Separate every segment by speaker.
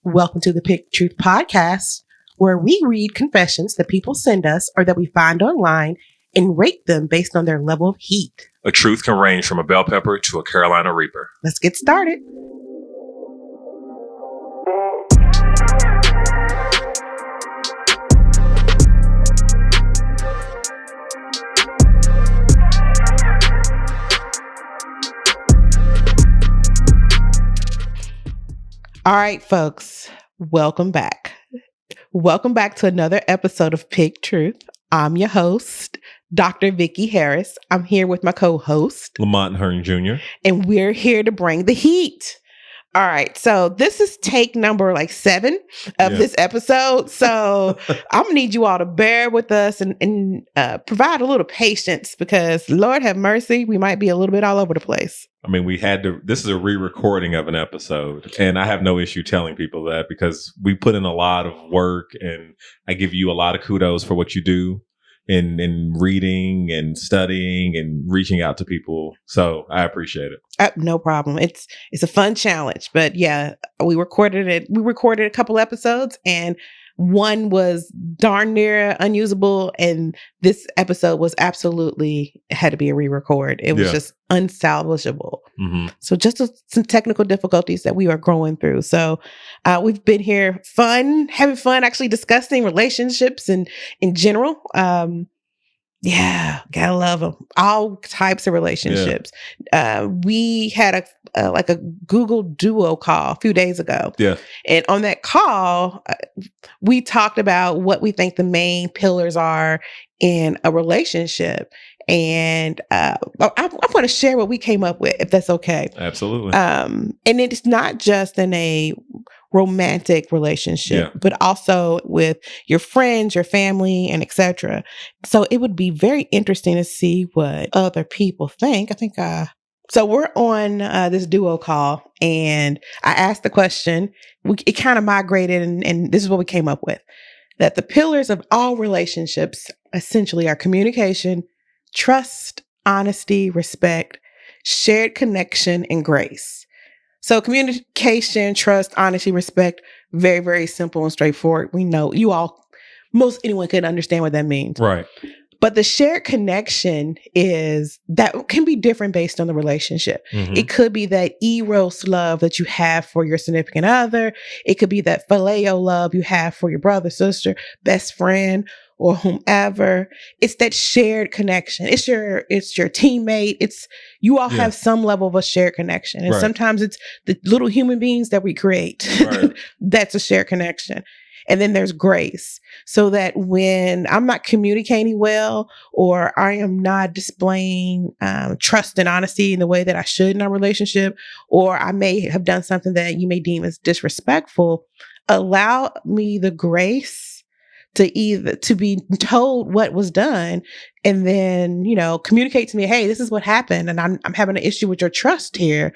Speaker 1: Welcome to the Pick Truth Podcast, where we read confessions that people send us or that we find online and rate them based on their level of heat.
Speaker 2: A truth can range from a bell pepper to a Carolina Reaper.
Speaker 1: Let's get started. All right, folks, welcome back. Welcome back to another episode of Pick Truth. I'm your host, Dr. Vicky Harris. I'm here with my co-host,
Speaker 2: LaMont Hearn Jr.
Speaker 1: And we're here to bring the heat. All right, so this is take number 7 of this episode. So I'm gonna need you all to bear with us and provide a little patience because Lord have mercy, we might be a little bit all over the place.
Speaker 2: I mean, this is a re-recording of an episode, and I have no issue telling people that because we put in a lot of work, and I give you a lot of kudos for what you do in reading and studying and reaching out to people. So I appreciate it.
Speaker 1: No problem. It's a fun challenge, but yeah, we recorded it. We recorded a couple episodes and one was darn near unusable. And this episode was absolutely had to be a re-record. It was just unsalvageable. Mm-hmm. So just some technical difficulties that we are growing through. So we've been here having fun, actually discussing relationships and in general. Yeah, gotta love them. All types of relationships. Yeah. We had a Google Duo call a few days ago. Yeah. And on that call, we talked about what we think the main pillars are in a relationship. And I want to share what we came up with, if that's okay.
Speaker 2: Absolutely.
Speaker 1: And it's not just in a romantic relationship, but also with your friends, your family, and etc. So it would be very interesting to see what other people think. So we're on this duo call, and I asked the question. It kind of migrated, and this is what we came up with: that the pillars of all relationships essentially are communication, trust, honesty, respect, shared connection, and grace. So communication, trust, honesty, respect, very, very simple and straightforward. We know most anyone can understand what that means.
Speaker 2: Right.
Speaker 1: But the shared connection that can be different based on the relationship. Mm-hmm. It could be that eros love that you have for your significant other. It could be that phileo love you have for your brother, sister, best friend, or whomever. It's that shared connection. It's your teammate. You all have some level of a shared connection. And sometimes it's the little human beings that we create. Right. That's a shared connection. And then there's grace, so that when I'm not communicating well, or I am not displaying trust and honesty in the way that I should in our relationship, or I may have done something that you may deem as disrespectful, allow me the grace to be told what was done, and then, communicate to me, hey, this is what happened, and I'm having an issue with your trust here.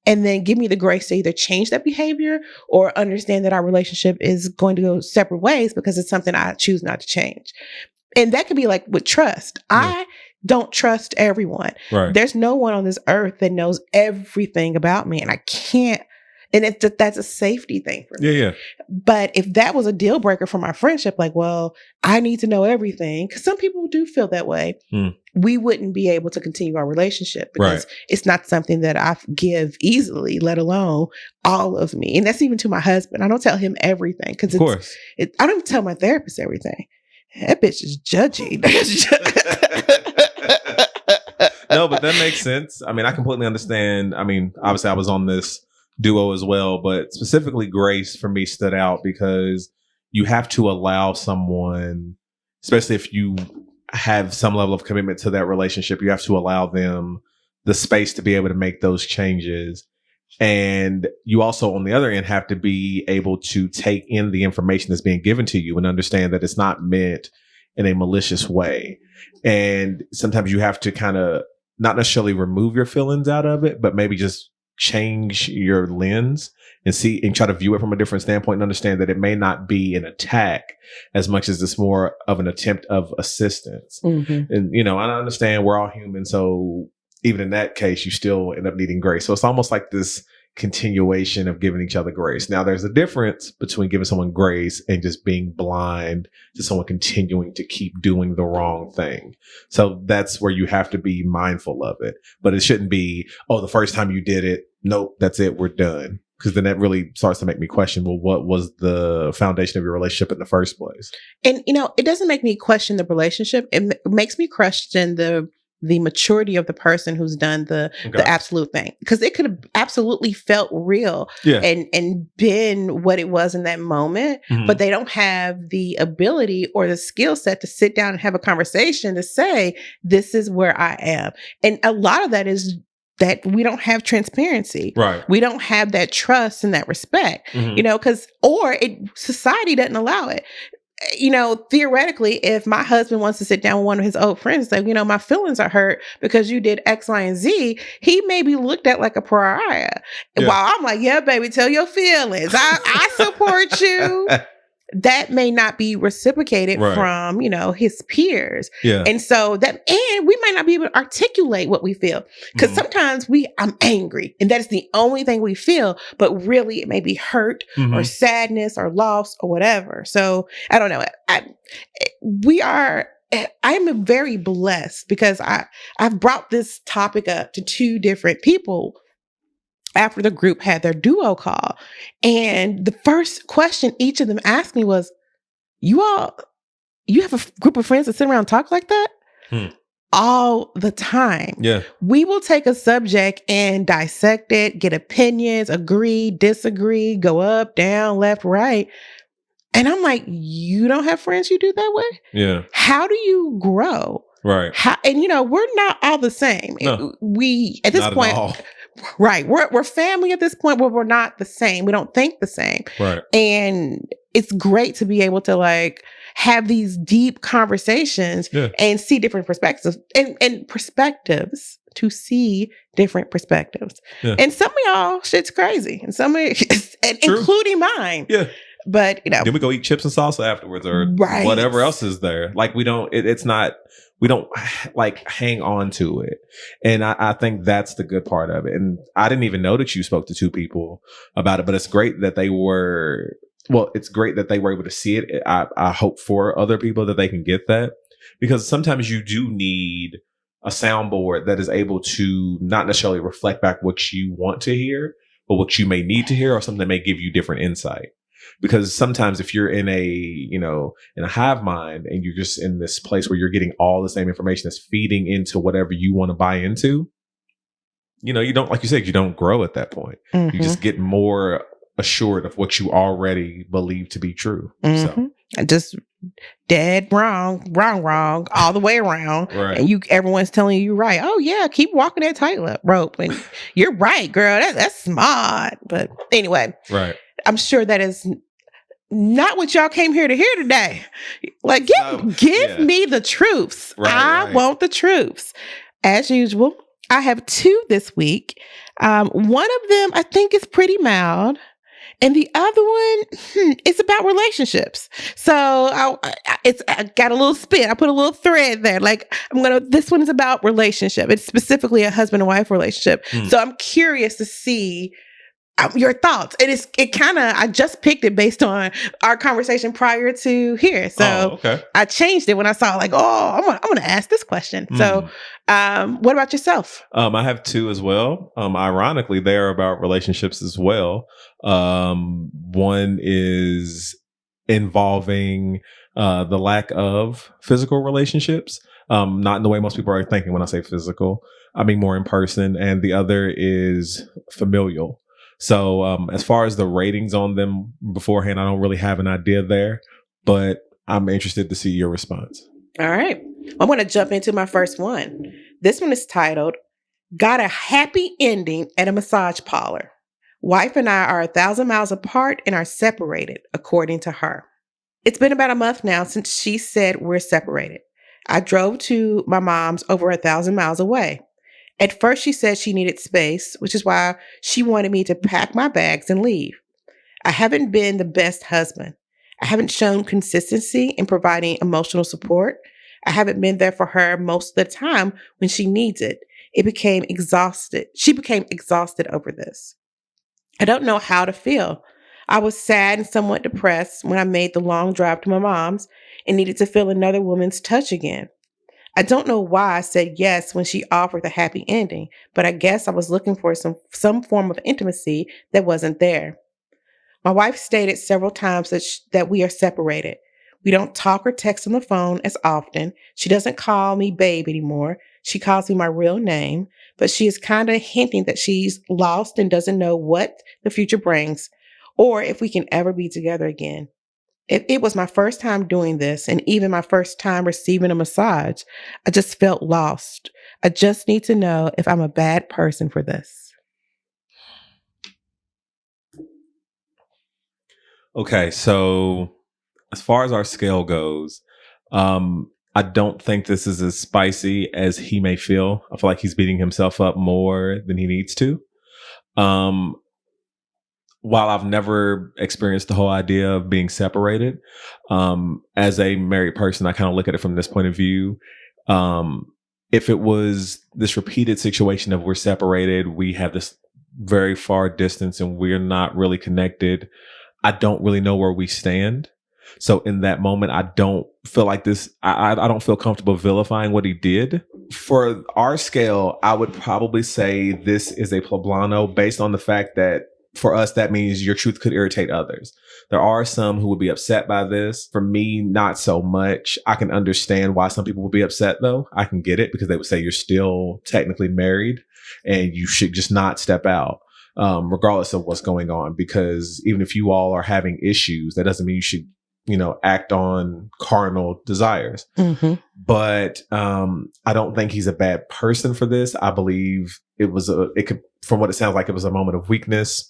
Speaker 1: And then give me the grace to either change that behavior or understand that our relationship is going to go separate ways because it's something I choose not to change. And that could be like with trust. Yeah. I don't trust everyone. Right. There's no one on this earth that knows everything about me, and I can't. And that's a safety thing for me. Yeah. But if that was a deal breaker for my friendship, I need to know everything, because some people do feel that way. We wouldn't be able to continue our relationship because it's not something that I give easily, let alone all of me. And that's even to my husband. I don't tell him everything because I don't even tell my therapist everything. That bitch is judgy.
Speaker 2: No, but that makes sense. I mean, I completely understand. I mean, obviously I was on this duo as well, but specifically grace for me stood out because you have to allow someone, especially if you have some level of commitment to that relationship, you have to allow them the space to be able to make those changes. And you also, on the other end, have to be able to take in the information that's being given to you and understand that it's not meant in a malicious way. And sometimes you have to kind of not necessarily remove your feelings out of it, but maybe just change your lens and see and try to view it from a different standpoint and understand that it may not be an attack as much as it's more of an attempt of assistance. Mm-hmm. And, I understand we're all human. So even in that case, you still end up needing grace. So it's almost like this continuation of giving each other grace. Now, there's a difference between giving someone grace and just being blind to someone continuing to keep doing the wrong thing. So that's where you have to be mindful of it. But it shouldn't be, oh, the first time you did it, nope, that's it, we're done. Because then that really starts to make me question, well, what was the foundation of your relationship in the first place?
Speaker 1: And, you know, it doesn't make me question the relationship. It makes me question the maturity of the person who's done the absolute thing. Because it could have absolutely felt real and been what it was in that moment, but they don't have the ability or the skill set to sit down and have a conversation to say, this is where I am. And a lot of that is that we don't have transparency.
Speaker 2: Right.
Speaker 1: We don't have that trust and that respect, you know, society doesn't allow it. You know, theoretically, if my husband wants to sit down with one of his old friends and say, you know, my feelings are hurt because you did X, Y, and Z, he may be looked at like a pariah. Yeah. While I'm like, yeah, baby, tell your feelings. I support you. That may not be reciprocated from, you know, his peers.
Speaker 2: Yeah.
Speaker 1: And so and we might not be able to articulate what we feel. Because sometimes I'm angry and that is the only thing we feel, but really it may be hurt or sadness or loss or whatever. So I don't know. I'm very blessed because I've brought this topic up to two different people after the group had their duo call. And the first question each of them asked me was, you have a group of friends that sit around and talk like that? All the time.
Speaker 2: Yeah.
Speaker 1: We will take a subject and dissect it, get opinions, agree, disagree, go up, down, left, right. And I'm like, you don't have friends you do that way?
Speaker 2: Yeah.
Speaker 1: How do you grow?
Speaker 2: Right.
Speaker 1: And you know, we're not all the same.
Speaker 2: No.
Speaker 1: We, at this
Speaker 2: not
Speaker 1: point,
Speaker 2: at all.
Speaker 1: Right. We're family at this point, but we're not the same. We don't think the same.
Speaker 2: Right.
Speaker 1: And it's great to be able to like have these deep conversations and see different perspectives and perspectives to see different perspectives. Yeah. And some of y'all shit's crazy. And some of including mine.
Speaker 2: Yeah.
Speaker 1: But, you know.
Speaker 2: Then we go eat chips and salsa afterwards or whatever else is there. Like we don't like hang on to it. And I think that's the good part of it. And I didn't even know that you spoke to two people about it, but it's great that it's great that they were able to see it. I hope for other people that they can get that, because sometimes you do need a soundboard that is able to not necessarily reflect back what you want to hear, but what you may need to hear, or something that may give you different insight. Because sometimes if you're in a hive mind and you're just in this place where you're getting all the same information that's feeding into whatever you want to buy into, you know, you don't, like you said, you don't grow at that point. You just get more assured of what you already believe to be true. So
Speaker 1: just dead wrong, all the way around.
Speaker 2: Right.
Speaker 1: And everyone's telling you're right. Oh yeah, keep walking that tightrope. And you're right, girl. That's smart. But anyway.
Speaker 2: Right.
Speaker 1: I'm sure that is not what y'all came here to hear today. Like, give me the truths. I want the truths. As usual, I have two this week. One of them I think is pretty mild. And the other one, it's about relationships. So I got a little spin. I put a little thread there. Like this one is about relationship. It's specifically a husband and wife relationship. So I'm curious to see your thoughts. I just picked it based on our conversation prior to here. So I changed it when I saw I'm going to ask this question. So what about yourself?
Speaker 2: I have two as well. Ironically, they are about relationships as well. One is involving the lack of physical relationships. Not in the way most people are thinking when I say physical. I mean more in person. And the other is familial. So as far as the ratings on them beforehand, I don't really have an idea there, but I'm interested to see your response.
Speaker 1: All right. I'm going to jump into my first one. This one is titled, Got a Happy Ending at a Massage Parlor. Wife and I are 1,000 miles apart and are separated, according to her. It's been about a month now since she said we're separated. I drove to my mom's over 1,000 miles away. At first, she said she needed space, which is why she wanted me to pack my bags and leave. I haven't been the best husband. I haven't shown consistency in providing emotional support. I haven't been there for her most of the time when she needs it. She became exhausted over this. I don't know how to feel. I was sad and somewhat depressed when I made the long drive to my mom's and needed to feel another woman's touch again. I don't know why I said yes when she offered a happy ending, but I guess I was looking for some form of intimacy that wasn't there. My wife stated several times that we are separated. We don't talk or text on the phone as often. She doesn't call me babe anymore. She calls me my real name, but she is kind of hinting that she's lost and doesn't know what the future brings or if we can ever be together again. It was my first time doing this and even my first time receiving a massage. I just felt lost. I just need to know if I'm a bad person for this.
Speaker 2: Okay, so as far as our scale goes, I don't think this is as spicy as he may feel. I feel like he's beating himself up more than he needs to. While I've never experienced the whole idea of being separated, as a married person, I kind of look at it from this point of view. If it was this repeated situation of we're separated, we have this very far distance and we're not really connected, I don't really know where we stand. So in that moment, I don't feel like this, I don't feel comfortable vilifying what he did. For our scale, I would probably say this is a Poblano based on the fact that for us, that means your truth could irritate others. There are some who would be upset by this. For me, not so much. I can understand why some people would be upset, though. I can get it because they would say you're still technically married and you should just not step out, regardless of what's going on. Because even if you all are having issues, that doesn't mean you should, act on carnal desires. Mm-hmm. But I don't think he's a bad person for this. I believe from what it sounds like, it was a moment of weakness.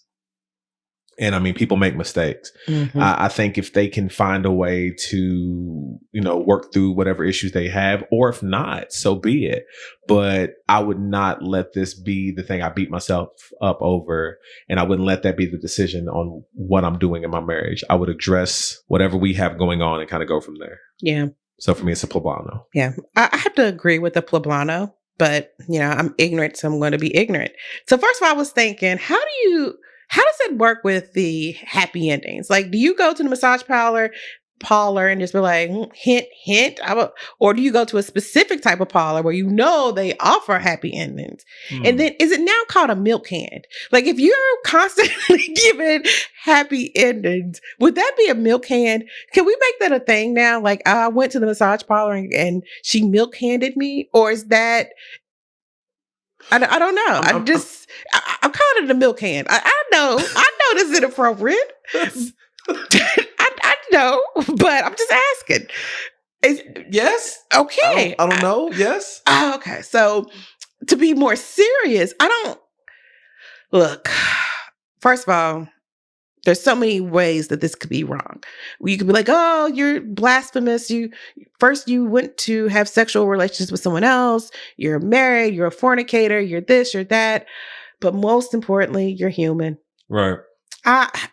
Speaker 2: And I mean, people make mistakes. Mm-hmm. I think if they can find a way to, work through whatever issues they have, or if not, so be it. But I would not let this be the thing I beat myself up over. And I wouldn't let that be the decision on what I'm doing in my marriage. I would address whatever we have going on and kind of go from there.
Speaker 1: Yeah.
Speaker 2: So for me, it's a Poblano.
Speaker 1: Yeah. I have to agree with the Poblano, but, I'm ignorant, so I'm going to be ignorant. So first of all, I was thinking, how does it work with the happy endings? Like, do you go to the massage parlor and just be like, hint, hint? Or do you go to a specific type of parlor where they offer happy endings? And then is it now called a milk hand? Like, if you're constantly giving happy endings, would that be a milk hand? Can we make that a thing now? Like, I went to the massage parlor and she milk handed me? Or is that... I don't know. I'm calling it a milk hand. I know this is inappropriate. I know, but I'm just asking.
Speaker 2: Yes.
Speaker 1: Okay.
Speaker 2: I don't know. Yes.
Speaker 1: Okay. So to be more serious, look, first of all, there's so many ways that this could be wrong. You could be like, oh, you're blasphemous. You went to have sexual relations with someone else. You're married. You're a fornicator. You're this, you're that. But most importantly, you're human.
Speaker 2: Right.
Speaker 1: I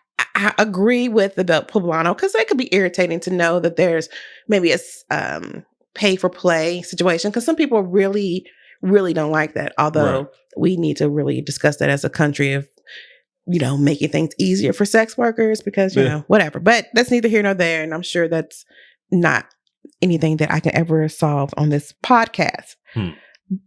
Speaker 1: agree with the Poblano because it could be irritating to know that there's maybe a pay for play situation because some people really, really don't like that. Although we need to really discuss that as a country of, making things easier for sex workers because, whatever. But that's neither here nor there. And I'm sure that's not anything that I can ever solve on this podcast.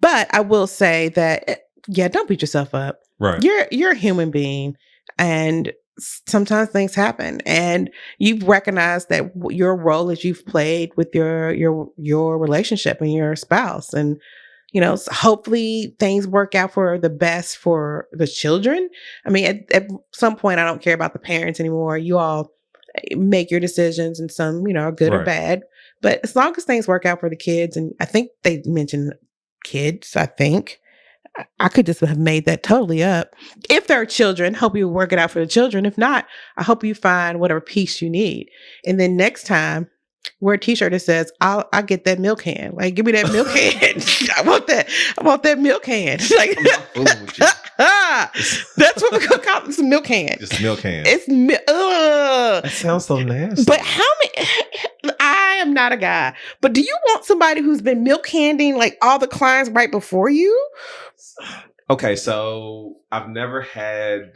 Speaker 1: But I will say that, don't beat yourself up.
Speaker 2: Right.
Speaker 1: You're a human being and sometimes things happen and you've recognized that your role as you've played with your relationship and your spouse and, hopefully things work out for the best for the children. I mean, at some point, I don't care about the parents anymore. You all make your decisions and some, are good or bad. But as long as things work out for the kids, and I think they mentioned kids, I think. I could just have made that totally up. If there are children, hope you work it out for the children. If not, I hope you find whatever peace you need. And then next time, wear a t-shirt that says, I'll get that milk hand. Like, give me that milk hand. I want that milk hand. Like, I'm not fooling with you. That's what we're going to call it. It's a milk hand.
Speaker 2: Just milk hand.
Speaker 1: It's
Speaker 2: that sounds so nasty.
Speaker 1: But I am not a guy, but do you want somebody who's been milk handing like all the clients right before you?
Speaker 2: Okay, so I've never had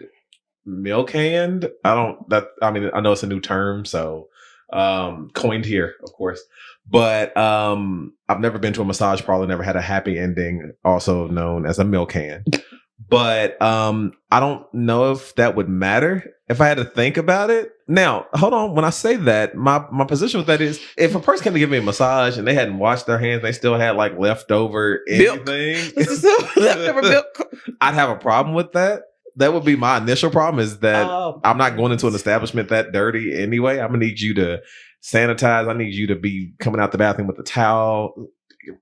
Speaker 2: milk hand. I mean, I know it's a new term, so coined here, of course. But I've never been to a massage parlor, never had a happy ending, also known as a milk hand. But I don't know if that would matter if I had to think about it. Now, hold on. When I say that, my position with that is if a person came to give me a massage and they hadn't washed their hands, they still had like leftover anything.
Speaker 1: Leftover milk.
Speaker 2: I'd have a problem with that. That would be my initial problem, is that I'm not going into an establishment that dirty anyway. I'm going to need you to sanitize. I need you to be coming out the bathroom with a towel,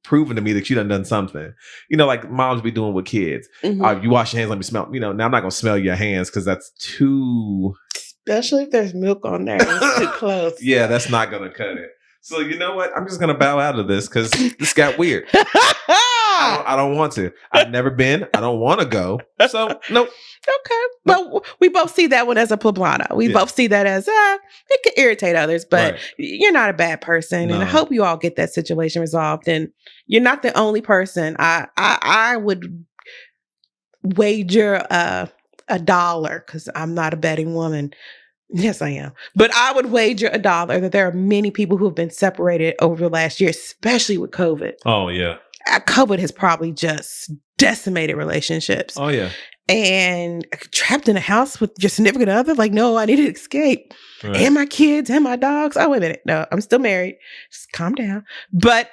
Speaker 2: proving to me that you done something. You know, like moms be doing with kids. You wash your hands, let me smell. You know, now I'm not going to smell your hands because that's too...
Speaker 1: Especially if there's milk on there. It's too close.
Speaker 2: Yeah, that's not going to cut it. So you know what? I'm just going to bow out of this because this got weird. I don't want to. I've never been. I don't want to go. So, nope.
Speaker 1: Okay. Well, we both see that one as a poblano. We both see that as, it could irritate others, but you're not a bad person. No. And I hope you all get that situation resolved. And you're not the only person. I would wager $1, because I'm not a betting woman. Yes, I am. But I would wager $1 that there are many people who have been separated over the last year, especially with COVID.
Speaker 2: Oh, yeah.
Speaker 1: COVID has probably just decimated relationships.
Speaker 2: Oh, yeah.
Speaker 1: And trapped in a house with your significant other, like, no, I need to escape. Right. And my kids and my dogs. Oh, wait a minute. No, I'm still married. Just calm down. But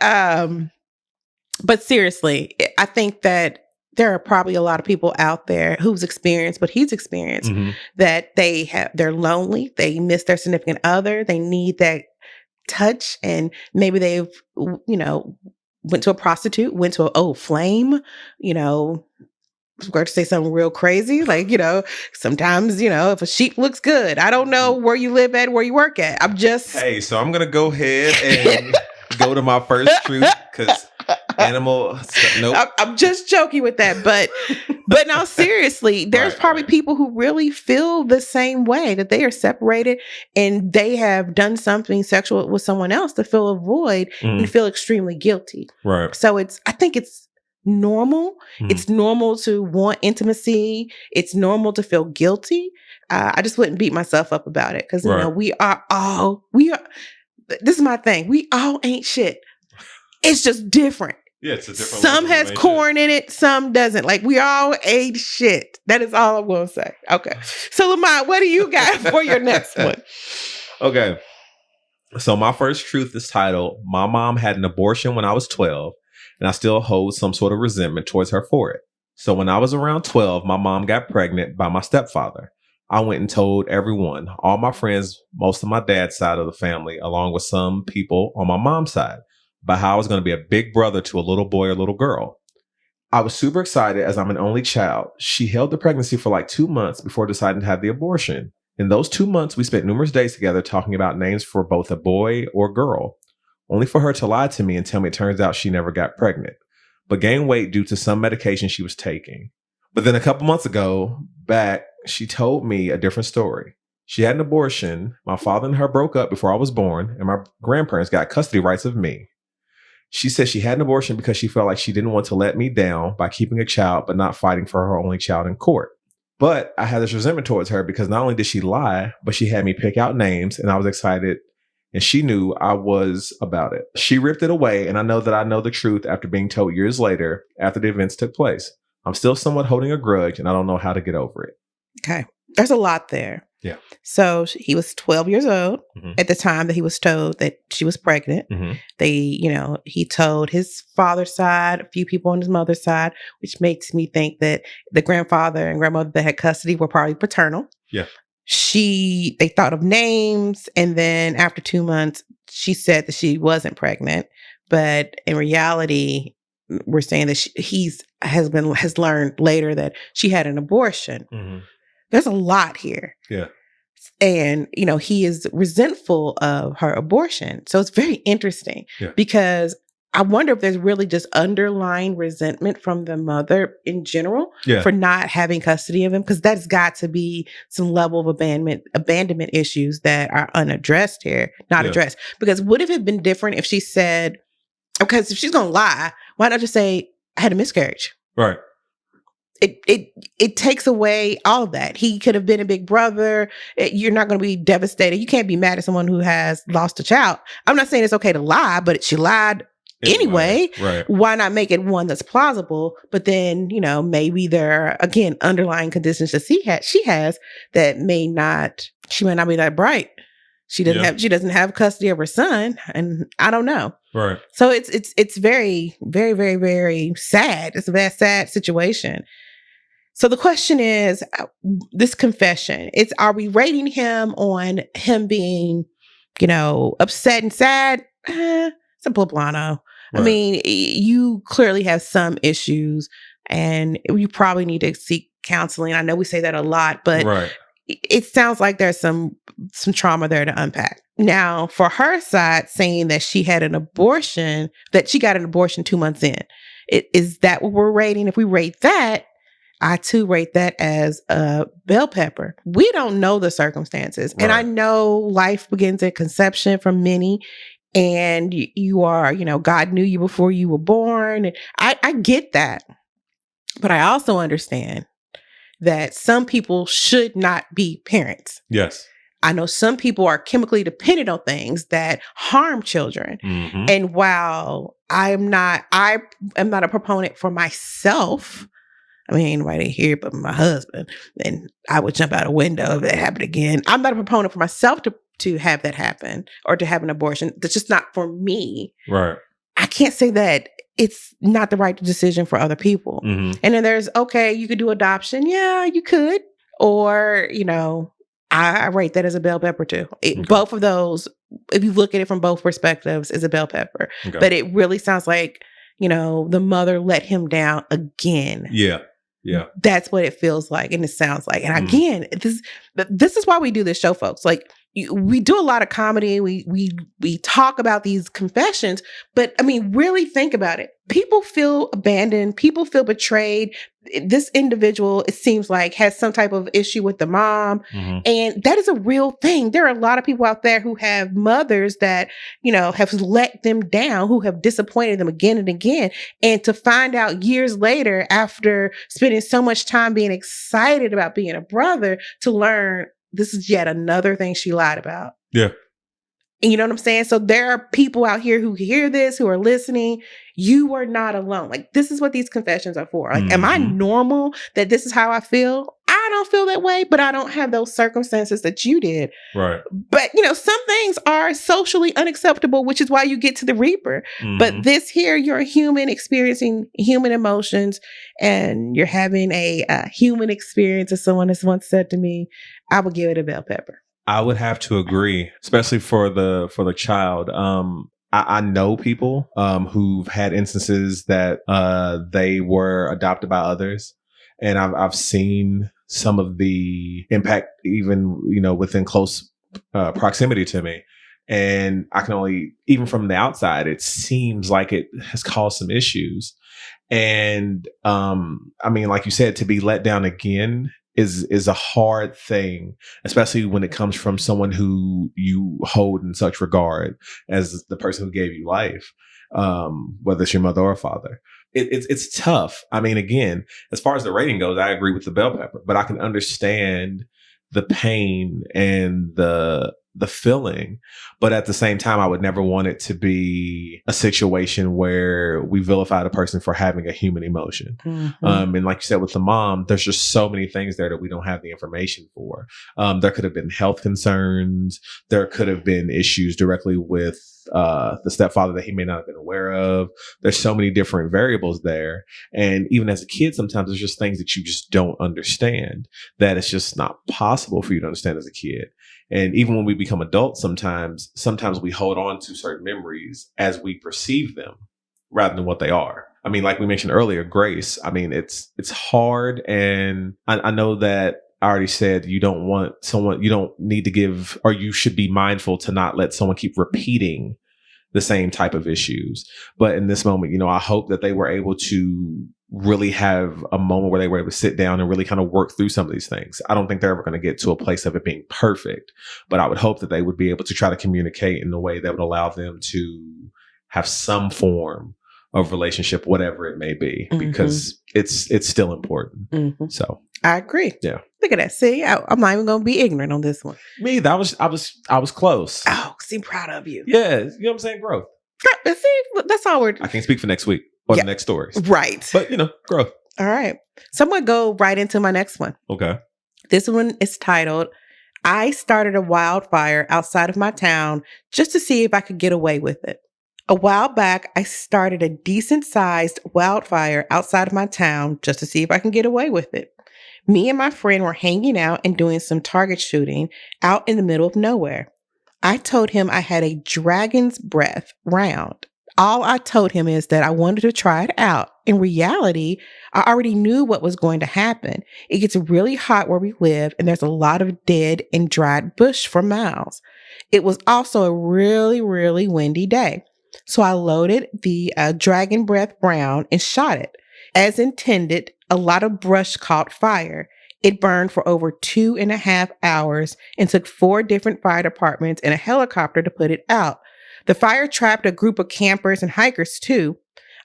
Speaker 1: seriously, I think that there are probably a lot of people out there who's experienced what he's experienced, that they're lonely. They miss their significant other. They need that touch. And maybe they've, went to a prostitute, went to a flame, I'm going to say something real crazy. Like, sometimes, if a sheep looks good, I don't know where you live at, where you work at.
Speaker 2: Hey, so I'm going to go ahead and go to my first truth, because nope.
Speaker 1: I'm just joking with that. But now seriously, there's probably people who really feel the same way, that they are separated and they have done something sexual with someone else to fill a void and feel extremely guilty.
Speaker 2: Right.
Speaker 1: So I think it's normal. It's normal to want intimacy. It's normal to feel guilty. I just wouldn't beat myself up about it, because we are. This is my thing. We all ain't shit. It's just different.
Speaker 2: Yeah, it's a different.
Speaker 1: Some has corn in it, some doesn't. Like, we all ate shit. That is all I'm going to say. Okay. So, LaMont, what do you got for your next one?
Speaker 2: Okay. So, my first truth is titled, "My mom had an abortion when I was 12, and I still hold some sort of resentment towards her for it. So, when I was around 12, my mom got pregnant by my stepfather. I went and told everyone, all my friends, most of my dad's side of the family, along with some people on my mom's side, about how I was going to be a big brother to a little boy or little girl. I was super excited as I'm an only child. She held the pregnancy for like 2 months before deciding to have the abortion. In those 2 months, we spent numerous days together talking about names for both a boy or girl, only for her to lie to me and tell me it turns out she never got pregnant, but gained weight due to some medication she was taking. But then a couple months ago, she told me a different story. She had an abortion. My father and her broke up before I was born, and my grandparents got custody rights of me. She said she had an abortion because she felt like she didn't want to let me down by keeping a child, but not fighting for her only child in court. But I had this resentment towards her because not only did she lie, but she had me pick out names, and I was excited, and she knew I was about it. She ripped it away, and I know that I know the truth after being told years later, after the events took place. I'm still somewhat holding a grudge, and I don't know how to get over it.
Speaker 1: Okay. There's a lot there.
Speaker 2: Yeah.
Speaker 1: So he was 12 years old at the time that he was told that she was pregnant. He told his father's side, a few people on his mother's side, which makes me think that the grandfather and grandmother that had custody were probably paternal.
Speaker 2: Yeah.
Speaker 1: They thought of names, and then after 2 months, she said that she wasn't pregnant. But in reality, we're saying that has learned later that she had an abortion. There's a lot here.
Speaker 2: Yeah.
Speaker 1: And, he is resentful of her abortion. So it's very interesting because I wonder if there's really just underlying resentment from the mother in general for not having custody of him, because that's got to be some level of abandonment issues that are unaddressed here, not addressed. Because would it have been different if she said, because if she's going to lie, why not just say, I had a miscarriage?
Speaker 2: Right.
Speaker 1: it takes away all of that. He could have been a big brother. You're not going to be devastated. You can't be mad at someone who has lost a child. I'm not saying it's okay to lie, but she lied anyway.
Speaker 2: Right.
Speaker 1: Why not make it one that's plausible? But then, maybe there are, again, underlying conditions that she has that she may not be that bright. She doesn't have custody of her son, and I don't know.
Speaker 2: Right.
Speaker 1: So it's very, very, very, very sad. It's a very sad situation. So the question is, this confession, are we rating him on him being, upset and sad? It's a Poblano. Right. I mean, you clearly have some issues and you probably need to seek counseling. I know we say that a lot, but
Speaker 2: right.
Speaker 1: It sounds like there's some trauma there to unpack. Now, for her side, saying that she had an abortion, that she got an abortion 2 months in, is that what we're rating? If we rate that, I too rate that as a bell pepper. We don't know the circumstances. Right. And I know life begins at conception for many. And you are, God knew you before you were born. I get that. But I also understand that some people should not be parents.
Speaker 2: Yes.
Speaker 1: I know some people are chemically dependent on things that harm children. Mm-hmm. And while I am not a proponent for myself, I mean, anybody here but my husband, and I would jump out a window if that happened again. I'm not a proponent for myself to have that happen or to have an abortion. That's just not for me.
Speaker 2: Right.
Speaker 1: I can't say that it's not the right decision for other people. Mm-hmm. And then there's, okay, you could do adoption. Yeah, you could. Or, I rate that as a bell pepper too. Okay. Both of those, if you look at it from both perspectives, is a bell pepper. Okay. But it really sounds like, the mother let him down again.
Speaker 2: Yeah. Yeah.
Speaker 1: That's what it feels like and it sounds like. And again, this is why we do this show, folks. Like, we do a lot of comedy. We talk about these confessions, but I mean, really think about it. People feel abandoned. People feel betrayed. This individual, it seems like, has some type of issue with the mom. Mm-hmm. And that is a real thing. There are a lot of people out there who have mothers that, have let them down, who have disappointed them again and again. And to find out years later, after spending so much time being excited about being a brother, to learn this is yet another thing she lied about.
Speaker 2: Yeah.
Speaker 1: And you know what I'm saying? So there are people out here who hear this, who are listening. You are not alone. Like, this is what these confessions are for. Like, am I normal that this is how I feel? I don't feel that way, but I don't have those circumstances that you did.
Speaker 2: Right.
Speaker 1: But, some things are socially unacceptable, which is why you get to the Reaper. Mm-hmm. But this here, you're a human experiencing human emotions, and you're having a human experience, as someone has once said to me. I would give it a bell pepper.
Speaker 2: I would have to agree, especially for the child. I know people who've had instances that they were adopted by others, and I've seen some of the impact, even within close proximity to me. And I can only, even from the outside, it seems like it has caused some issues. And I mean, like you said, to be let down again is a hard thing, especially when it comes from someone who you hold in such regard as the person who gave you life, whether it's your mother or father. It's tough. I mean, again, as far as the rating goes, I agree with the bell pepper, but I can understand the pain and the feeling. But at the same time, I would never want it to be a situation where we vilify the person for having a human emotion. Mm-hmm. And like you said, with the mom, there's just so many things there that we don't have the information for. There could have been health concerns. There could have been issues directly with the stepfather that he may not have been aware of. There's so many different variables there. And even as a kid, sometimes there's just things that you just don't understand, that it's just not possible for you to understand as a kid. And even when we become adults, sometimes we hold on to certain memories as we perceive them rather than what they are. I mean, like we mentioned earlier, grace. I mean, it's hard. And I know that I already said you don't need to give, or you should be mindful to not let someone keep repeating the same type of issues. But in this moment, I hope that they were able to really have a moment where they were able to sit down and really kind of work through some of these things. I don't think they're ever going to get to a place of it being perfect, but I would hope that they would be able to try to communicate in a way that would allow them to have some form of relationship, whatever it may be, because it's still important. So
Speaker 1: I agree.
Speaker 2: Yeah.
Speaker 1: Look at that. See, I'm not even going to be ignorant on this one.
Speaker 2: Me, I was close.
Speaker 1: Oh, I'm proud of you.
Speaker 2: Yeah. You know what I'm saying? Growth.
Speaker 1: See, that's all
Speaker 2: I can't speak for next week or the next stories.
Speaker 1: Right.
Speaker 2: But, growth.
Speaker 1: All right. So I'm going to go right into my next one.
Speaker 2: Okay.
Speaker 1: This one is titled, I started a wildfire outside of my town just to see if I could get away with it. A while back, I started a decent-sized wildfire outside of my town just to see if I can get away with it. Me and my friend were hanging out and doing some target shooting out in the middle of nowhere. I told him I had a dragon's breath round. All I told him is that I wanted to try it out. In reality, I already knew what was going to happen. It gets really hot where we live, and there's a lot of dead and dried bush for miles. It was also a really, really windy day. So I loaded the dragon breath round and shot it. As intended, a lot of brush caught fire. It burned for over 2.5 hours and took 4 different fire departments and a helicopter to put it out. The fire trapped a group of campers and hikers too.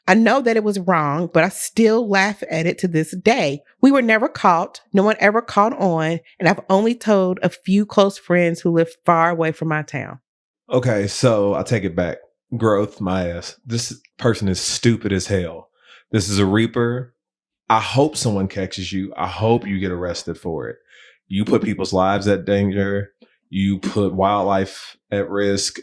Speaker 1: I know that it was wrong, but I still laugh at it to this day. We were never caught. No one ever caught on. And I've only told a few close friends who live far away from my town.
Speaker 2: Okay, so I take it back. Growth, my ass. This person is stupid as hell. This is a reaper. I hope someone catches you. I hope you get arrested for it. You put people's lives at danger. You put wildlife at risk.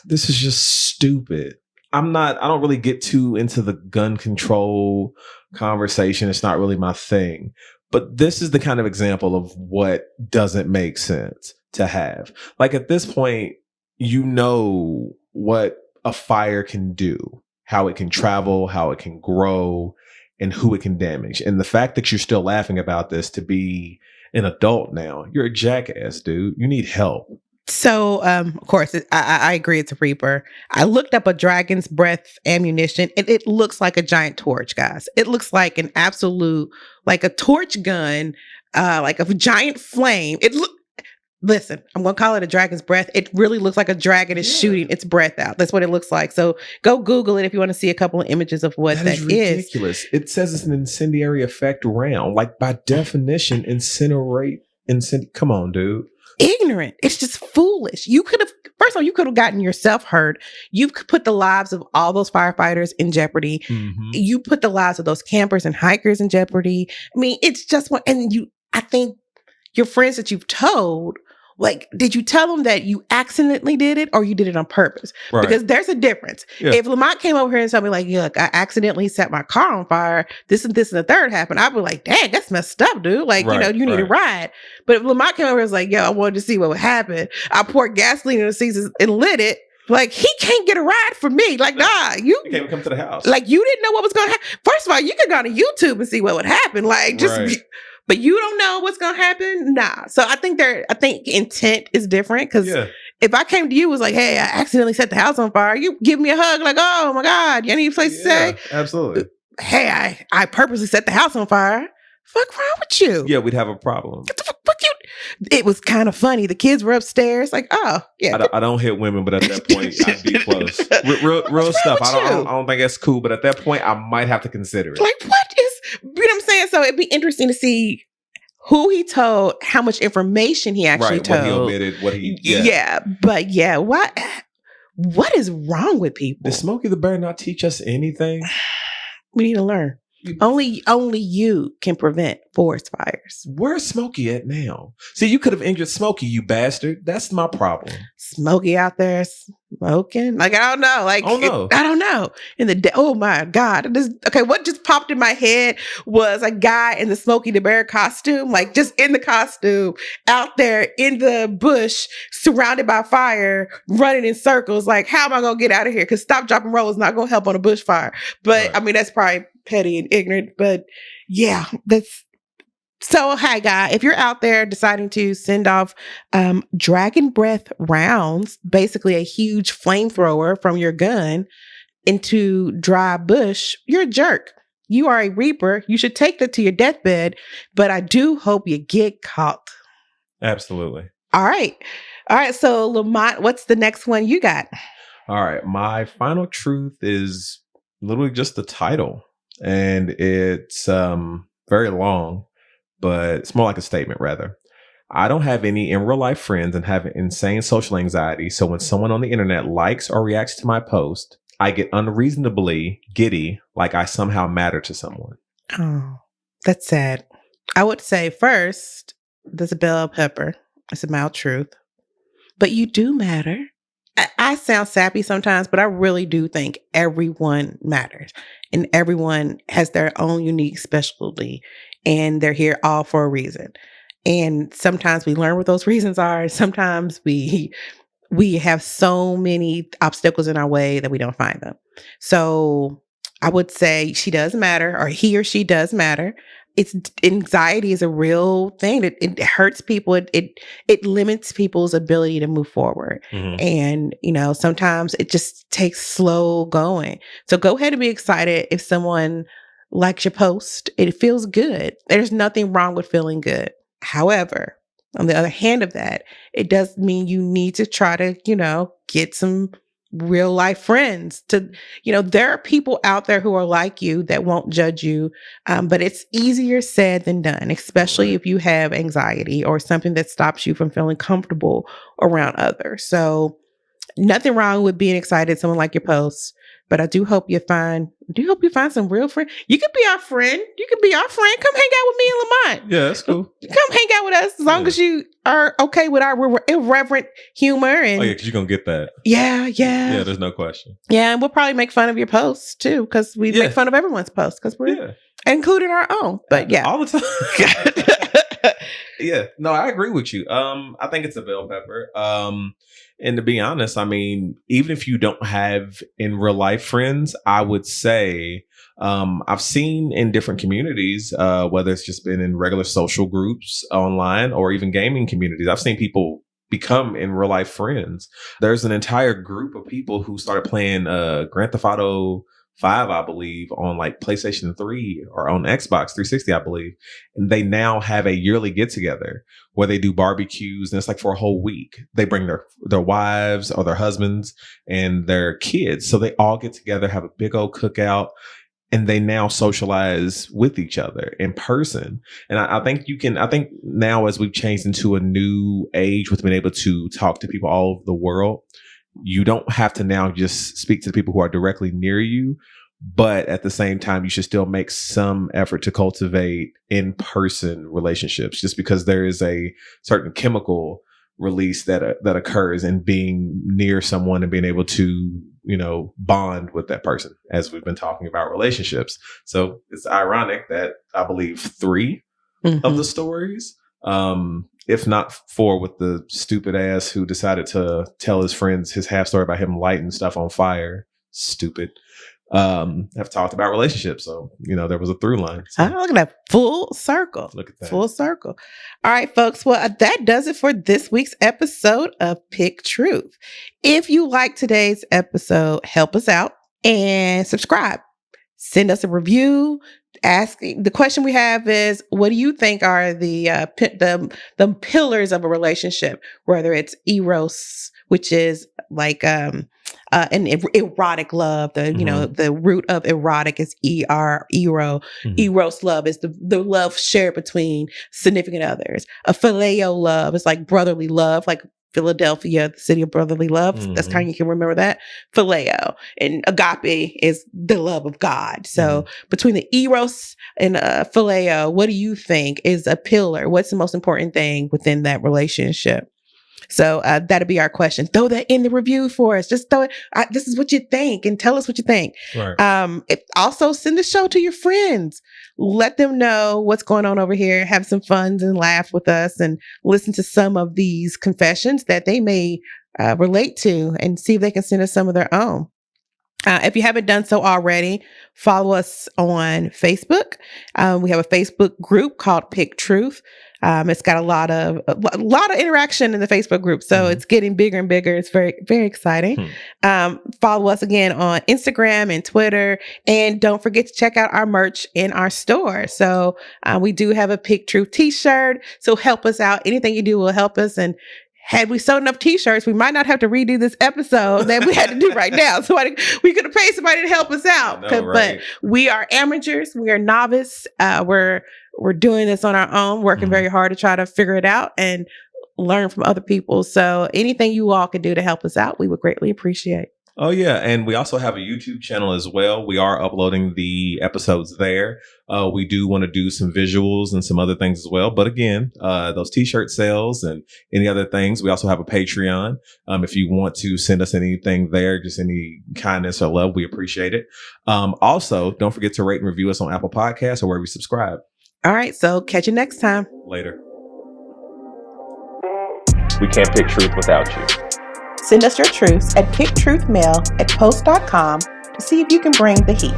Speaker 2: This is just stupid. I don't really get too into the gun control conversation. It's not really my thing. But this is the kind of example of what doesn't make sense to have. Like at this point, you know what a fire can do, how it can travel, how it can grow, and who it can damage. And the fact that you're still laughing about this to be an adult now, you're a jackass, dude. You need help.
Speaker 1: So, of course, I agree it's a Reaper. I looked up a dragon's breath ammunition, and it looks like a giant torch, guys. It looks like an absolute, like a torch gun, like a giant flame. Listen, I'm going to call it a dragon's breath. It really looks like a dragon is shooting its breath out. That's what it looks like. So go Google it if you want to see a couple of images of what that is.
Speaker 2: Ridiculous. It says it's an incendiary effect round. Like by definition, come on, dude.
Speaker 1: Ignorant. It's just foolish. First of all, you could have gotten yourself hurt. You've put the lives of all those firefighters in jeopardy. Mm-hmm. You put the lives of those campers and hikers in jeopardy. I mean, it's just one. And I think your friends that you've told, like, did you tell them that you accidentally did it or you did it on purpose? Right. Because there's a difference. Yeah. If LaMont came over here and told me, like, look, I accidentally set my car on fire, this and the third happened, I'd be like, dang, that's messed up, dude. Like, you need a ride. But if LaMont came over and was like, yo, I wanted to see what would happen, I poured gasoline in the seats and lit it. Like, he can't get a ride from me. Like, nah, you
Speaker 2: can't even come to the house.
Speaker 1: Like, you didn't know what was going to happen. First of all, you could go to YouTube and see what would happen. Like, just... But you don't know what's going to happen? Nah. So I think intent is different because if I came to you and was like, hey, I accidentally set the house on fire, you give me a hug like, oh my God, you need a place to stay?
Speaker 2: Absolutely.
Speaker 1: Hey, I purposely set the house on fire. Fuck wrong with you?
Speaker 2: Yeah, we'd have a problem.
Speaker 1: What the fuck you? It was kind of funny. The kids were upstairs like, oh, yeah.
Speaker 2: I don't hit women, but at that point, I'd be close. Real stuff. I don't think that's cool, but at that point, I might have to consider it.
Speaker 1: Like, what is, you know what I'm saying? So it'd be interesting to see who he told, how much information he actually told.
Speaker 2: What he omitted, what he...
Speaker 1: What is wrong with people?
Speaker 2: Did Smokey the Bear not teach us anything?
Speaker 1: We need to learn. Only you can prevent forest fires.
Speaker 2: Where's Smokey at now? See, you could have injured Smokey, you bastard. That's my problem.
Speaker 1: Smokey out there smoking? Like, I don't know. Like, I don't know. Oh my God. What just popped in my head was a guy in the Smokey the Bear costume, like just in the costume, out there in the bush, surrounded by fire, running in circles. Like, how am I going to get out of here? Because stop, drop, and roll is not going to help on a bushfire. But I mean, that's probably petty and ignorant, but yeah, that's so. Hi, guy, if you're out there deciding to send off dragon breath rounds, basically a huge flamethrower from your gun into dry bush, you're a jerk. You are a reaper. You should take that to your deathbed, but I do hope you get caught.
Speaker 2: Absolutely.
Speaker 1: All right. So LaMont, what's the next one you got?
Speaker 2: All right. My final truth is literally just the title. And it's very long, but it's more like a statement rather. I don't have any in real life friends and have insane social anxiety. So when someone on the internet likes or reacts to my post, I get unreasonably giddy, like I somehow matter to someone.
Speaker 1: Oh, that's sad. I would say first, there's a bell pepper. It's a mild truth. But you do matter. I sound sappy sometimes, but I really do think everyone matters. And everyone has their own unique specialty. And they're here all for a reason. And sometimes we learn what those reasons are. Sometimes we have so many obstacles in our way that we don't find them. So I would say she does matter, or he or she does matter. It's anxiety is a real thing. It hurts people. It limits people's ability to move forward.
Speaker 2: Mm-hmm.
Speaker 1: And, sometimes it just takes slow going. So go ahead and be excited if someone likes your post. It feels good. There's nothing wrong with feeling good. However, on the other hand of that, it does mean you need to try to, get some real life friends to, there are people out there who are like you that won't judge you. But it's easier said than done, especially if you have anxiety or something that stops you from feeling comfortable around others. So nothing wrong with being excited, someone like your post. But I do hope you find some real friends. You could be our friend. You could be our friend. Come hang out with me and LaMont.
Speaker 2: Yeah, that's cool.
Speaker 1: Come hang out with us as long as you are okay with our irreverent humor. And
Speaker 2: because you're going to get that.
Speaker 1: Yeah.
Speaker 2: Yeah, there's no question.
Speaker 1: Yeah, and we'll probably make fun of your posts too, because we make fun of everyone's posts because we're including our own. But yeah.
Speaker 2: All the time. Yeah. No, I agree with you. I think it's a bell pepper. And to be honest, I mean, even if you don't have in real life friends, I would say I've seen in different communities, whether it's just been in regular social groups online or even gaming communities, I've seen people become in real life friends. There's an entire group of people who started playing Grand Theft Auto 5, I believe, on like PlayStation 3 or on Xbox 360, I believe. And they now have a yearly get together where they do barbecues, and it's like for a whole week. They bring their wives or their husbands and their kids. So they all get together, have a big old cookout, and they now socialize with each other in person. And I think now as we've changed into a new age with being able to talk to people all over the world, you don't have to now just speak to the people who are directly near you, but at the same time, you should still make some effort to cultivate in-person relationships, just because there is a certain chemical release that occurs in being near someone and being able to, bond with that person, as we've been talking about relationships. So it's ironic that I believe 3 of the stories, if not 4, with the stupid ass who decided to tell his friends his half story about him lighting stuff on fire. Stupid. Have talked about relationships. So, there was a through line. So.
Speaker 1: Look at that. Full circle.
Speaker 2: Look at that.
Speaker 1: Full circle. All right, folks. Well, that does it for this week's episode of Pick Truth. If you like today's episode, help us out and subscribe. Send us a review. The question we have is, what do you think are the pillars of a relationship? Whether it's eros, which is like an erotic love. The root of erotic is ero. Mm-hmm. Eros love is the love shared between significant others. A phileo love is like brotherly love, like Philadelphia, the city of brotherly love. Mm-hmm. That's how you can remember that. Phileo. And agape is the love of God. So between the eros and phileo, what do you think is a pillar? What's the most important thing within that relationship? So that'll be our question. Throw that in the review for us. Just throw it. This is what you think, and tell us what you think. Right. Also, send the show to your friends. Let them know what's going on over here. Have some fun and laugh with us, and listen to some of these confessions that they may relate to, and see if they can send us some of their own. If you haven't done so already, follow us on Facebook. We have a Facebook group called Pick Truth. It's got a lot of interaction in the Facebook group, so it's getting bigger and bigger. It's very, very exciting. Follow us again on Instagram and Twitter, and don't forget to check out our merch in our store. So we do have a Pick Truth t-shirt. So help us out. Anything you do will help us, and had we sold enough t-shirts, we might not have to redo this episode that we had to do right now. So we could have paid somebody to help us out.
Speaker 2: Know, right?
Speaker 1: But we are amateurs. We are novice. We're doing this on our own, working very hard to try to figure it out and learn from other people. So anything you all can do to help us out, we would greatly appreciate.
Speaker 2: Oh, yeah. And we also have a YouTube channel as well. We are uploading the episodes there. We do want to do some visuals and some other things as well. But again, those t-shirt sales and any other things, we also have a Patreon. If you want to send us anything there, just any kindness or love, we appreciate it. Also, don't forget to rate and review us on Apple Podcasts or wherever you subscribe.
Speaker 1: All right. So catch you next time.
Speaker 2: Later.
Speaker 3: We can't pick truth without you.
Speaker 1: Send us your truths at picktruthmail@post.com to see if you can bring the heat.